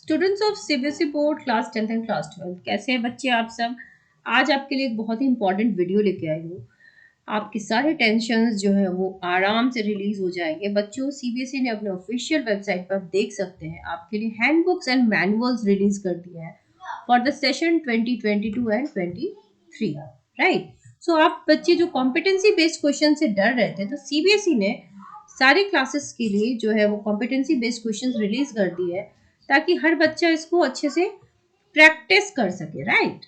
Students of CBSE board class 10th and class 12 कैसे हैं बच्चे आप सब। आज आपके लिए एक बहुत ही इंपॉर्टेंट वीडियो लेके आई हूँ। आपके सारे टेंशन्स जो है वो आराम से रिलीज हो जाएंगे। बच्चों, सीबीएसई ने अपने ऑफिशियल वेबसाइट पर आप देख सकते हैं आपके लिए हैंडबुक्स एंड मैनुअल्स रिलीज कर दिया है for the session 2022 and 23, right. So आप बच्चे जो कॉम्पिटेंसी बेस्ड क्वेश्चन से डर रहे थे, तो सीबीएसई ने सारे क्लासेस के लिए जो है वो कॉम्पिटेंसी बेस्ड क्वेश्चन रिलीज कर दिए है, ताकि हर बच्चा इसको अच्छे से प्रैक्टिस कर सके, राइट।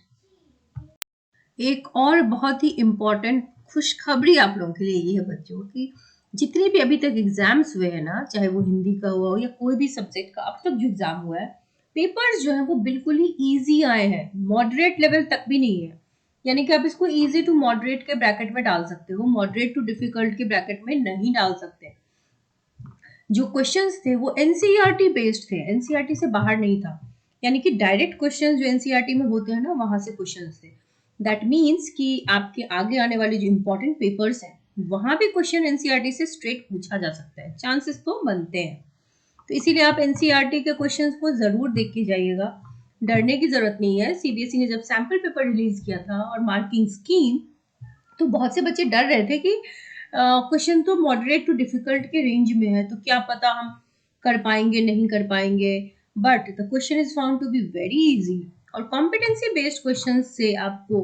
एक और बहुत ही इम्पोर्टेंट खुशखबरी आप लोगों के लिए ये है बच्चों की, जितने भी अभी तक एग्जाम्स हुए हैं ना, चाहे वो हिंदी का हुआ हो या कोई भी सब्जेक्ट का अब तक जो एग्जाम हुआ है, पेपर्स जो है वो बिल्कुल ही इजी आए हैं, मॉडरेट लेवल तक भी नहीं है। यानी कि आप इसको इजी टू मॉडरेट के ब्रैकेट में डाल सकते हो, मॉडरेट टू डिफिकल्ट के ब्रैकेट में नहीं डाल सकते। जो क्वेश्चंस थे वो एनसीईआरटी बेस्ड थे, एनसीईआरटी से बाहर नहीं था। यानी कि डायरेक्ट क्वेश्चंस जो एनसीईआरटी में होते हैं ना, वहां से क्वेश्चंस थे। दैट मीन्स कि आपके आगे आने वाले जो इंपॉर्टेंट पेपर्स हैं वहां भी क्वेश्चन एनसीईआरटी से स्ट्रेट पूछा जा सकता है, चांसेस तो बनते हैं। तो इसीलिए आप एनसीईआरटी के क्वेश्चंस को जरूर देख के जाइएगा, डरने की जरूरत नहीं है। सीबीएसई ने जब सैंपल पेपर रिलीज किया था और मार्किंग स्कीम, तो बहुत से बच्चे डर रहे थे कि क्वेश्चन तो मॉडरेट टू डिफिकल्ट के रेंज में है, तो क्या पता हम कर पाएंगे नहीं कर पाएंगे। But the question is found to be very easy. और कॉम्पिटेंसी बेस्ड क्वेश्चन से आपको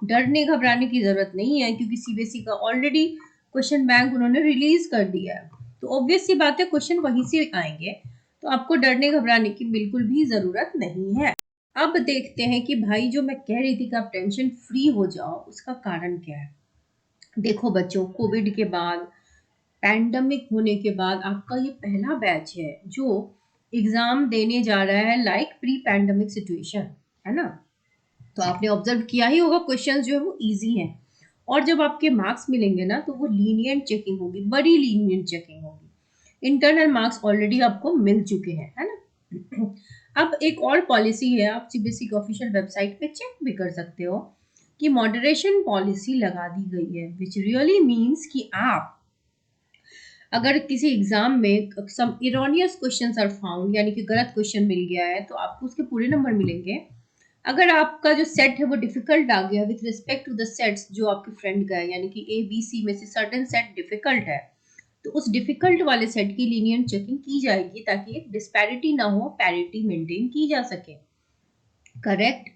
डरने घबराने की जरूरत नहीं है, क्योंकि सीबीएसई का ऑलरेडी क्वेश्चन बैंक उन्होंने रिलीज कर दिया है। तो ऑब्वियस सी बात है, क्वेश्चन वहीं से आएंगे, तो आपको डरने घबराने की बिल्कुल भी जरूरत नहीं है। अब देखते हैं कि भाई, जो मैं कह रही थी कि आप टेंशन फ्री हो जाओ, उसका कारण क्या है। देखो बच्चों, कोविड के बाद, पैंडमिक होने के बाद आपका ये पहला बैच है जो एग्जाम देने जा रहा है लाइक प्री पैंडमिक सिचुएशन, है ना। तो आपने ऑब्जर्व किया ही होगा, क्वेश्चंस जो है वो इजी हैं। और जब आपके मार्क्स मिलेंगे ना, तो वो लीनियंट चेकिंग होगी, बड़ी लीनियंट चेकिंग होगी। इंटरनल मार्क्स ऑलरेडी आपको मिल चुके हैं, है ना। अब एक और पॉलिसी है, आप सीबीएसई की ऑफिशियल वेबसाइट पे चेक भी कर सकते हो कि मॉडरेशन पॉलिसी लगा दी गई है, विच रियली मीन्स कि आप अगर किसी एग्जाम में सम इरोनियस क्वेश्चंस आर फाउंड, यानी कि गलत क्वेश्चन मिल गया है, तो आपको उसके पूरे नंबर मिलेंगे। अगर आपका जो सेट है वो डिफिकल्ट आ गया with respect to the sets जो आपके फ्रेंड का है, यानी कि ए बी सी में से सर्टेन सेट डिफिकल्ट है, तो उस डिफिकल्ट वाले सेट की लीनियंट चेकिंग की जाएगी, ताकि एक डिस्पैरिटी ना हो, पैरिटी मेंटेन की जा सके। करेक्ट।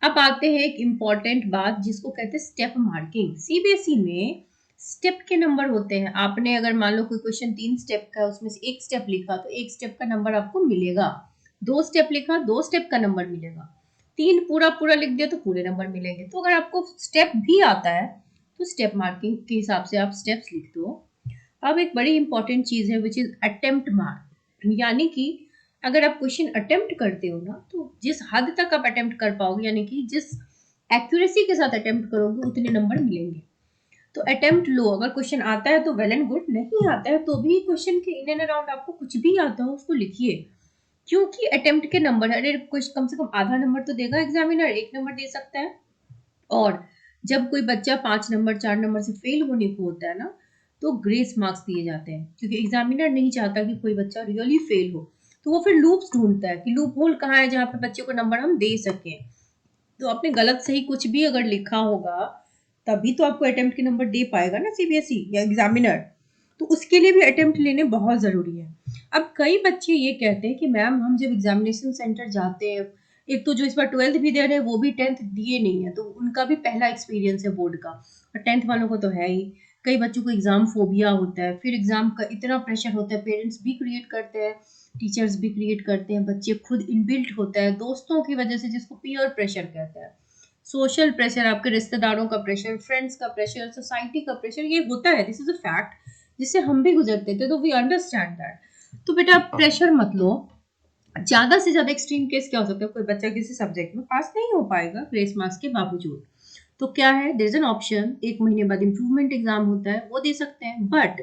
अब आते हैं एक इम्पॉर्टेंट बात जिसको कहते हैं स्टेप मार्किंग। सीबीएसई में स्टेप के नंबर होते हैं। आपने अगर मान लो कोई क्वेश्चन 3 स्टेप का है, उसमें से एक स्टेप लिखा, तो एक स्टेप का नंबर आपको मिलेगा। 2 स्टेप लिखा, 2 स्टेप का नंबर मिलेगा। 3 पूरा पूरा लिख दिया तो पूरे नंबर मिलेंगे। तो अगर आपको स्टेप भी आता है, तो स्टेप मार्किंग के हिसाब से आप स्टेप्स लिख दो। अब एक बड़ी इंपॉर्टेंट चीज है विच इज अटेम्प्ट मार्क, यानी कि अगर आप क्वेश्चन अटेम्प्ट करते हो ना, तो जिस हद तक आप अटेम्प्ट कर पाओगे, यानी कि जिस एक्यूरेसी के साथ अटेम्प्ट करोगे, उतने नंबर मिलेंगे। तो अटेम्प्ट लो, अगर क्वेश्चन आता है तो वेल एंड गुड, नहीं आता है तो भी क्वेश्चन के इन एंड अराउंड आपको कुछ भी आता हो उसको लिखिए, क्योंकि अटेम्प्ट के नंबर है। अरे कम से कम आधा नंबर तो देगा एग्जामिनर, 1 नंबर दे सकता है। और जब कोई बच्चा 5 नंबर 4 नंबर से फेल होने को होता है ना, तो ग्रेस मार्क्स दिए जाते हैं, क्योंकि एग्जामिनर नहीं चाहता कि कोई बच्चा रियली फेल हो। तो वो फिर लूप्स ढूंढता है कि लूप होल कहाँ है जहाँ पे बच्चे को नंबर हम दे सकें। तो आपने गलत सही कुछ भी अगर लिखा होगा, तभी तो आपको अटेम्प्ट के नंबर दे पाएगा ना सीबीएसई या एग्जामिनर। तो उसके लिए भी अटेम्प्ट लेने बहुत जरूरी है। अब कई बच्चे ये कहते हैं कि मैम, हम जब एग्जामिनेशन सेंटर जाते हैं, एक तो जो इस बार 12th भी दे रहे हैं वो भी 10th दिए नहीं है, तो उनका भी पहला एक्सपीरियंस है बोर्ड का, और 10th वालों को तो है ही। कई बच्चों को एग्जाम फोबिया होता है, फिर एग्जाम का इतना प्रेशर होता है, पेरेंट्स भी क्रिएट करते हैं, टीचर्स भी क्रिएट करते हैं, बच्चे खुद इनबिल्ट होता है दोस्तों की वजह से, जिसको पीयर प्रेशर कहते हैं। सोशल प्रेशर, आपके रिश्तेदारों का प्रेशर, फ्रेंड्स का प्रेशर, सोसाइटी का प्रेशर, ये होता है, दिस इज अ फैक्ट, जिससे हम भी गुजरते थे, तो वी अंडरस्टैंड दैट। तो बेटा प्रेशर मत लो। ज्यादा से ज्यादा एक्सट्रीम केस क्या हो सकता है, कोई बच्चा किसी सब्जेक्ट में पास नहीं हो पाएगा ग्रेस मार्क्स के बावजूद, तो क्या है, देयर इज एन ऑप्शन, 1 महीने बाद इम्प्रूवमेंट एग्जाम होता है, वो दे सकते हैं। बट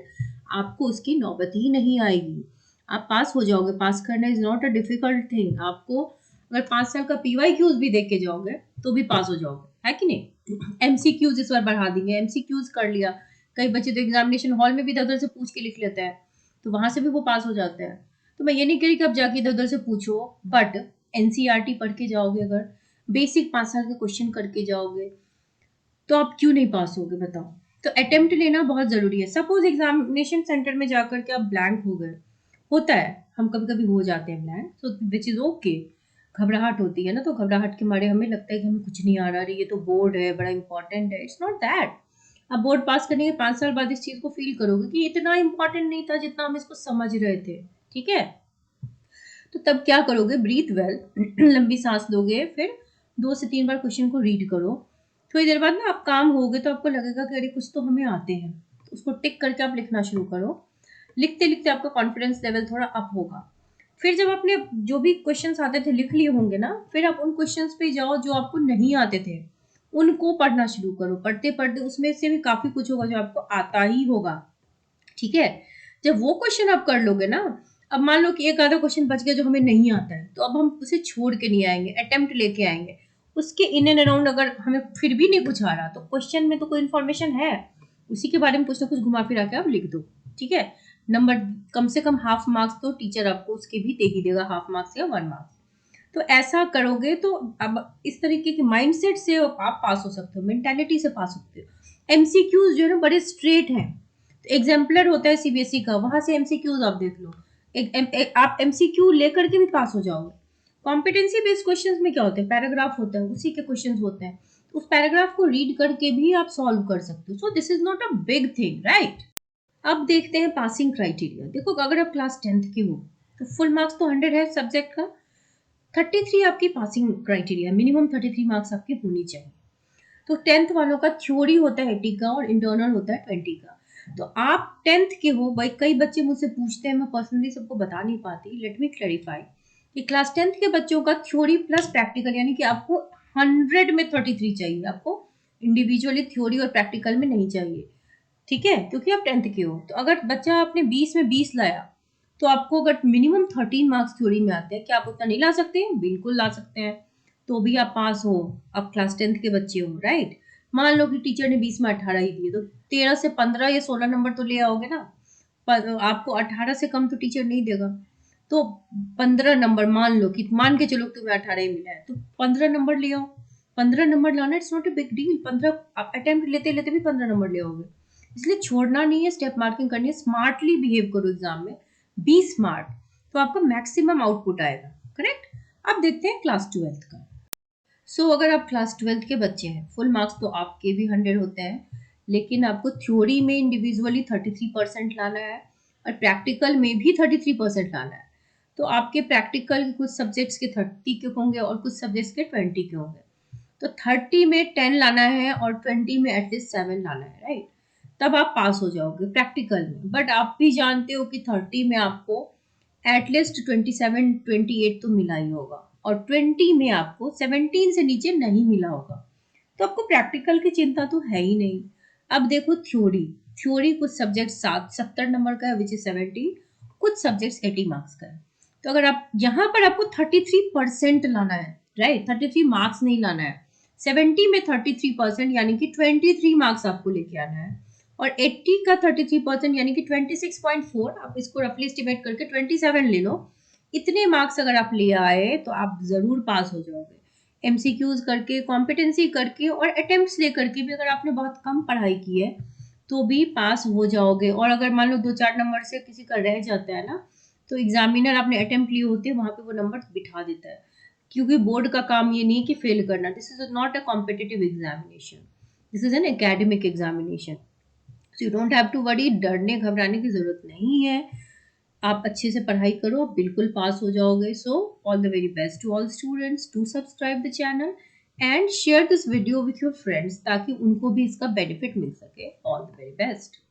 आपको उसकी नौबत ही नहीं आएगी, आप पास हो जाओगे। पास करना is not a difficult thing. आपको अगर 5 साल का पीवाईक्यूज भी देख के जाओगे तो भी पास हो जाओगे, है कि नहीं। एमसीक्यूज इस बार बढ़ा देंगे, एमसीक्यूज कर लिया। कई बच्चे तो एग्जामिनेशन हॉल में भी इधर उधर से पूछ के लिख लेते हैं, तो वहां से भी वो पास हो जाते हैं। तो मैं ये नहीं कह रही कि आप जाके इधर उधर से पूछो, बट एनसीईआरटी पढ़ के जाओगे, अगर बेसिक 5 साल के क्वेश्चन करके जाओगे, तो आप क्यों नहीं पास होगे बताओ। तो अटेम्प्ट लेना बहुत जरूरी है। सपोज एग्जामिनेशन सेंटर में जाकर के आप ब्लैंक हो गए, होता है, हम कभी कभी हो जाते हैं blank, so which is okay. घबराहट होती है ना, तो घबराहट के मारे हमें लगता है कि हमें कुछ नहीं आ रहा, ये तो बोर्ड है, बड़ा इंपॉर्टेंट है। It's not that. आप बोर्ड पास करने के 5 साल बाद इस चीज को फील करोगे कि इतना इंपॉर्टेंट नहीं था जितना हम इसको समझ रहे थे। ठीक है, तो तब क्या करोगे, ब्रीथ वेल, लंबी सांस लोगे, फिर 2 से 3 बार क्वेश्चन को रीड करो। थोड़ी देर बाद ना आप काम होगे तो आपको लगेगा कि अरे कुछ तो हमें आते हैं, तो उसको टिक करके आप लिखना शुरू करो। लिखते लिखते आपका कॉन्फिडेंस लेवल थोड़ा अप होगा। फिर जब आपने जो भी क्वेश्चंस आते थे लिख लिए होंगे ना, फिर आप उन क्वेश्चंस पे जाओ जो आपको नहीं आते थे, उनको पढ़ना शुरू करो। पढ़ते पढ़ते उसमें से भी काफी कुछ होगा जो आपको आता ही होगा। ठीक है, जब वो क्वेश्चन आप कर लोगे ना, अब मान लो कि एक आधा क्वेश्चन बच गया जो हमें नहीं आता है, तो अब हम उसे छोड़ के नहीं आएंगे, अटेम्प्ट लेके आएंगे। उसके इन एंड अराउंड अगर हमें फिर भी नहीं कुछ आ रहा, तो क्वेश्चन में तो कोई इन्फॉर्मेशन है, उसी के बारे में कुछ ना कुछ घुमा फिरा के आप लिख दो। ठीक है, नंबर कम से कम हाफ मार्क्स तो टीचर आपको उसके भी दे ही देगा, हाफ मार्क्स या 1 मार्क्स। तो ऐसा करोगे तो अब इस तरीके के माइंडसेट से आप पास हो सकते हो, मेंटालिटी से पास होते हो। एमसीक्यूज जो है ना बड़े स्ट्रेट हैं, तो एग्जाम्पलर होता है सीबीएसई का, वहां से एमसीक्यूज आप देख लो, आप एमसीक्यू लेकर के भी पास हो जाओगे। कॉम्पिटेंसी बेस्ड क्वेश्चंस में क्या होते हैं, पैराग्राफ होता है, उसी के क्वेश्चंस होते हैं, तो उस पैराग्राफ को रीड करके भी आप सॉल्व कर सकते हो। So this is not a big thing, right. अब देखते हैं पासिंग क्राइटेरिया। देखो, अगर आप क्लास 10th के हो तो फुल मार्क्स तो 100 है सब्जेक्ट का, 33 आपकी पासिंग क्राइटेरिया, मिनिमम 33 मार्क्स आपके होनी चाहिए। तो 10th वालों का थ्योरी होता है 80 का और इंटरनल होता है 20 का। तो आप 10th के हो भाई, कई बच्चे मुझसे पूछते हैं, मैं पर्सनली सबको बता नहीं पाती, लेट मी क्लैरिफाई कि क्लास 10th के बच्चों का थ्योरी प्लस प्रैक्टिकल, यानी कि आपको 100 में 33 चाहिए, आपको इंडिविजुअली थ्योरी और प्रैक्टिकल में नहीं चाहिए। ठीक है, क्योंकि आप 10th के हो। तो अगर बच्चा आपने 20 में 20 लाया, तो आपको अगर मिनिमम 13 मार्क्स थ्योरी में आते हैं, क्या आप उतना नहीं ला सकते हैं? बिल्कुल ला सकते हैं, तो भी आप पास हो। आप क्लास 10th के बच्चे हो, राइट। मान लो कि टीचर ने 20 में 18 ही दिए, तो 13 से 15 या 16 नंबर तो ले आओगे ना। पर आपको 18 से कम तो टीचर नहीं देगा, तो 15 नंबर मान लो कि, मान के चलो तुम्हें 18 ही मिला है, तो 15 नंबर ले आओ। 15 नंबर लाना it's not a big deal. 15 आप अटेम्प्ट लेते लेते भी 15 नंबर ले आओगे, इसलिए छोड़ना नहीं है, स्टेप मार्किंग करनी है, स्मार्टली बिहेव करो एग्जाम में, बी स्मार्ट, तो आपका मैक्सिमम आउटपुट आएगा। करेक्ट। अब देखते हैं क्लास 12th का। अगर आप क्लास 12th के बच्चे हैं, फुल मार्क्स तो आपके भी 100 होते हैं, लेकिन आपको थ्योरी में इंडिविजुअली 33% लाना है और प्रैक्टिकल में भी 33% लाना है। तो आपके प्रैक्टिकल के कुछ सब्जेक्ट्स के 30 के होंगे और कुछ सब्जेक्ट्स के 20 के होंगे। तो 30 में 10 लाना है और 20 में एटलीस्ट 7 लाना है, राइट। तब आप पास हो जाओगे प्रैक्टिकल में। बट आप भी जानते हो कि 30 में आपको एटलीस्ट 27 28 तो मिला ही होगा, और 20 में आपको 17 से नीचे नहीं मिला होगा, तो आपको प्रैक्टिकल की चिंता तो है ही नहीं। अब देखो थ्योरी, थ्योरी कुछ सब्जेक्ट 70 नंबर का है, विच इज 70, कुछ सब्जेक्ट्स 80 मार्क्स का है। तो अगर आप यहाँ पर आपको 33% लाना है, राइट, 33 मार्क्स नहीं लाना है। 70 में 33% यानी कि 23 मार्क्स आपको लेके आना है, और 80 का 33% यानी कि 26.4, आप इसको रफली एस्टिमेट करके 27 ले लो। इतने मार्क्स अगर आप ले आए तो आप जरूर पास हो जाओगे। एमसीक्यूज करके, कॉम्पिटेंसी करके और अटेम्प्ट्स ले करके भी अगर आपने बहुत कम पढ़ाई की है तो भी पास हो जाओगे। और अगर मान लो 2-4 नंबर से किसी का रह जाता है ना, तो एग्जामिनर आपने अटेम्प्ट लिए होते हैं वहां पे वो नंबर बिठा देता है, क्योंकि बोर्ड का काम ये नहीं कि फेल करना। This is not a competitive examination, this is an academic examination. So you don't have to worry, डरने घबराने की जरूरत नहीं है। आप अच्छे से पढ़ाई करो, आप बिल्कुल पास हो जाओगे। So all the very best to all students, do subscribe the channel and share this video with your friends, ताकि उनको भी इसका बेनिफिट मिल सके। All the very best.